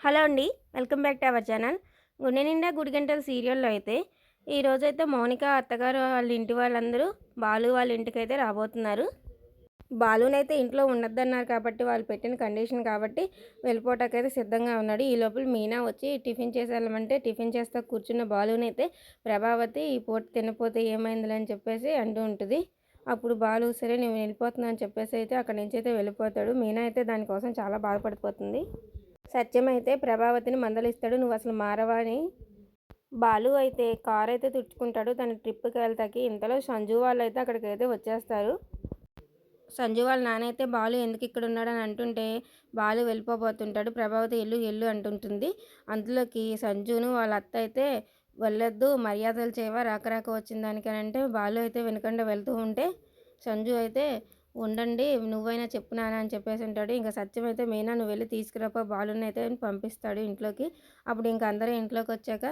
Hello అండి. Welcome back to our channel. 'గుండె నిండా గుడిగంటలు' సీరియల్‌లో అయితే ఈరోజైతే మౌనిక అత్తగారు వాళ్ళ ఇంటి వాళ్ళందరూ బాలు వాళ్ళ ఇంటికైతే రాబోతున్నారు. బాలునైతే ఇంట్లో ఉండొద్దన్నారు కాబట్టి వాళ్ళు పెట్టిన కండిషన్ కాబట్టి వెళ్ళిపోవటానికైతే సిద్ధంగా ఉన్నాడు. ఈ లోపల మీనా వచ్చి టిఫిన్ చేసి వెళ్ళమంటే టిఫిన్ చేస్తా కూర్చున్న బాలునైతే ప్రభావతి ఈ పూట తినపోతే ఏమైందిలే అని చెప్పేసి అంటూ ఉంటుంది. అప్పుడు బాలు సరే నేను వెళ్ళిపోతున్నా అని చెప్పేసి అయితే అక్కడి నుంచి అయితే వెళ్ళిపోతాడు. మీనా అయితే దానికోసం చాలా బాధపడిపోతుంది. సత్యం అయితే ప్రభావతిని మందలిస్తాడు. నువ్వు అసలు మారవా అని. బాలు అయితే కార్ అయితే తుడుచుకుంటాడు తన ట్రిప్‌కి వెళ్తాకి. ఇంతలో సంజు వాళ్ళైతే అక్కడికైతే వచ్చేస్తారు. సంజు వాళ్ళ నాన్న అయితే బాలు ఎందుకు ఇక్కడ ఉన్నాడని అంటుంటే బాలు వెళ్ళిపోబోతుంటాడు. ప్రభావతి ఎల్లు ఎల్లు అంటుంటుంది. అంతలోకి సంజును వాళ్ళ అత్త అయితే వెళ్ళొద్దు మర్యాదలు చేయవా రాక రాక వచ్చిన దానికని అంటే బాలు అయితే వినకుండా వెళ్తూ ఉంటే సంజు అయితే ఉండండి నువ్వైనా చెప్పు నాన్న అని చెప్పేసి ఉంటాడు. ఇంకా సత్యం అయితే మీనా నువ్వు వెళ్ళి తీసుకురాపో బాలుని అయితే పంపిస్తాడు ఇంట్లోకి. అప్పుడు ఇంక అందరూ ఇంట్లోకి వచ్చాక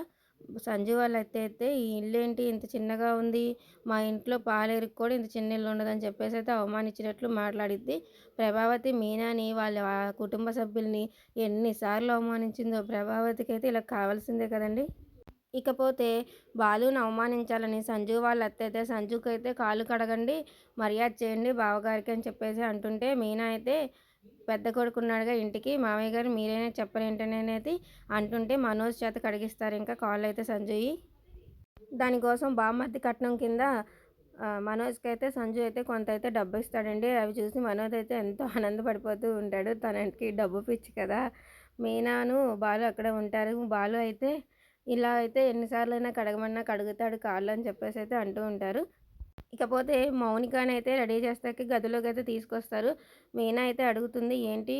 సంజు వాళ్ళ అత్త అయితే ఈ ఇల్లేంటి ఇంత చిన్నగా ఉంది, మా ఇంట్లో పాలేరుకు కూడా ఇంత చిన్న ఇల్లు ఉండదని చెప్పేసి అయితే అవమానించినట్లు మాట్లాడిద్ది. ప్రభావతి మీనాని వాళ్ళ కుటుంబ సభ్యుల్ని ఎన్నిసార్లు అవమానించిందో ప్రభావతికి అయితే ఇలా కావాల్సిందే కదండి. ఇకపోతే బాలుని అవమానించాలని సంజు వాళ్ళ అత్తయితే సంజుకైతే కాళ్ళు కడగండి మర్యాద చేయండి బావగారికి అని చెప్పేసి అంటుంటే మీనా అయితే పెద్ద కొడుకున్నాడుగా ఇంటికి మామయ్య గారు మీరైనా చెప్పరేంటని అనేది అంటుంటే మనోజ్ చేత కడిగిస్తారు ఇంకా కాళ్ళు అయితే సంజుయి. దానికోసం బామ్మర్ది కట్నం కింద మనోజ్‌కి అయితే సంజు అయితే కొంత అయితే డబ్బు ఇస్తాడండి. అవి చూసి మనోజ్ అయితే ఎంతో ఆనందపడిపోతూ ఉంటాడు. తనకి డబ్బు పిచ్చి కదా! మీనాను, బాలు అక్కడే ఉంటారు. బాలు అయితే ఇలా అయితే ఎన్ని సార్లైనా కడగమన్నా కడుగుతాడు కాళ్ళు అని చెప్పేసి అయితే అంటూ ఉంటారు. ఇకపోతే మౌనికనైతే రెడీ చేస్తాకి గదిలోకైతే తీసుకొస్తారు. మీనా అయితే అడుగుతుంది, "ఏంటి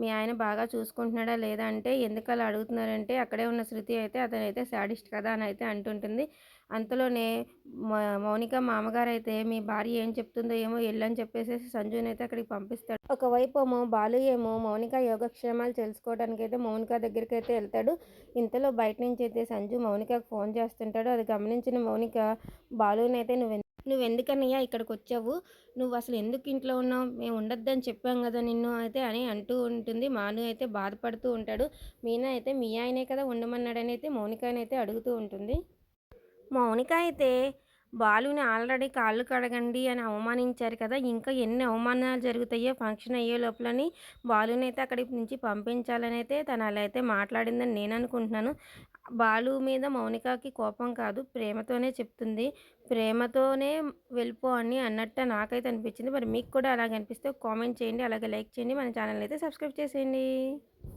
మీ ఆయన బాగా చూసుకుంటున్నాడా లేదా?" అంటే, "ఎందుకలా అడుగుతున్నారంటే అక్కడే ఉన్న శృతి అయితే అతనైతే శాడిస్ట్ కదా!" అని అయితే అంటుంటుంది. అంతలోనే మ మౌనిక మామగారైతే, "మీ భార్య ఏం చెప్తుందో ఏమో ఎళ్ళని" చెప్పేసేసి సంజునైతే అక్కడికి పంపిస్తాడు. ఒకవైపేమో బాలు ఏమో మౌనిక యోగక్షేమాలు తెలుసుకోవడానికైతే మౌనిక దగ్గరికైతే ఎళ్తాడు. ఇంతలో బయట నుంచి అయితే సంజు మౌనికకి ఫోన్ చేస్తుంటాడు. అది గమనించిన మౌనిక బాలునైతే నువ్వెందుకన్నయ్య ఇక్కడికొచ్చావు? నువ్వసలు ఎందుకు ఇంట్లో ఉన్నావు? మేము ఉండొద్దని చెప్పాం గదా నిన్ను అయితే అని అంటూ ఉంటుంది. మాను అయితే బాధపడుతూ ఉంటాడు. మీనా అయితే మీ ఆయనే కదా ఉండమన్నాడని అయితే మౌనికనైతే అడుగుతూ ఉంటుంది. మౌనిక అయితే బాలుని ఆల్రెడీ కాళ్ళు కడగండి అని అవమానించారు కదా! ఇంకా ఎన్ని అవమానాలు జరుగుతాయో ఫంక్షన్ అయ్యే లోపలని బాలునైతే అక్కడి నుంచి పంపించాలనైతే తను అలా అయితే మాట్లాడిందని నేను అనుకుంటున్నాను. బాలు మీద మౌనికకి కోపం కాదు ప్రేమతోనే చెప్తుంది. ప్రేమతోనే వెళ్ళిపో అని అన్నట్టు నాకైతే అనిపించింది. మరి మీకు కూడా అలాగ అనిపిస్తే కామెంట్ చేయండి. అలాగే లైక్ చేయండి. మన ఛానల్‌ని అయితే సబ్స్క్రైబ్ చేసేయండి.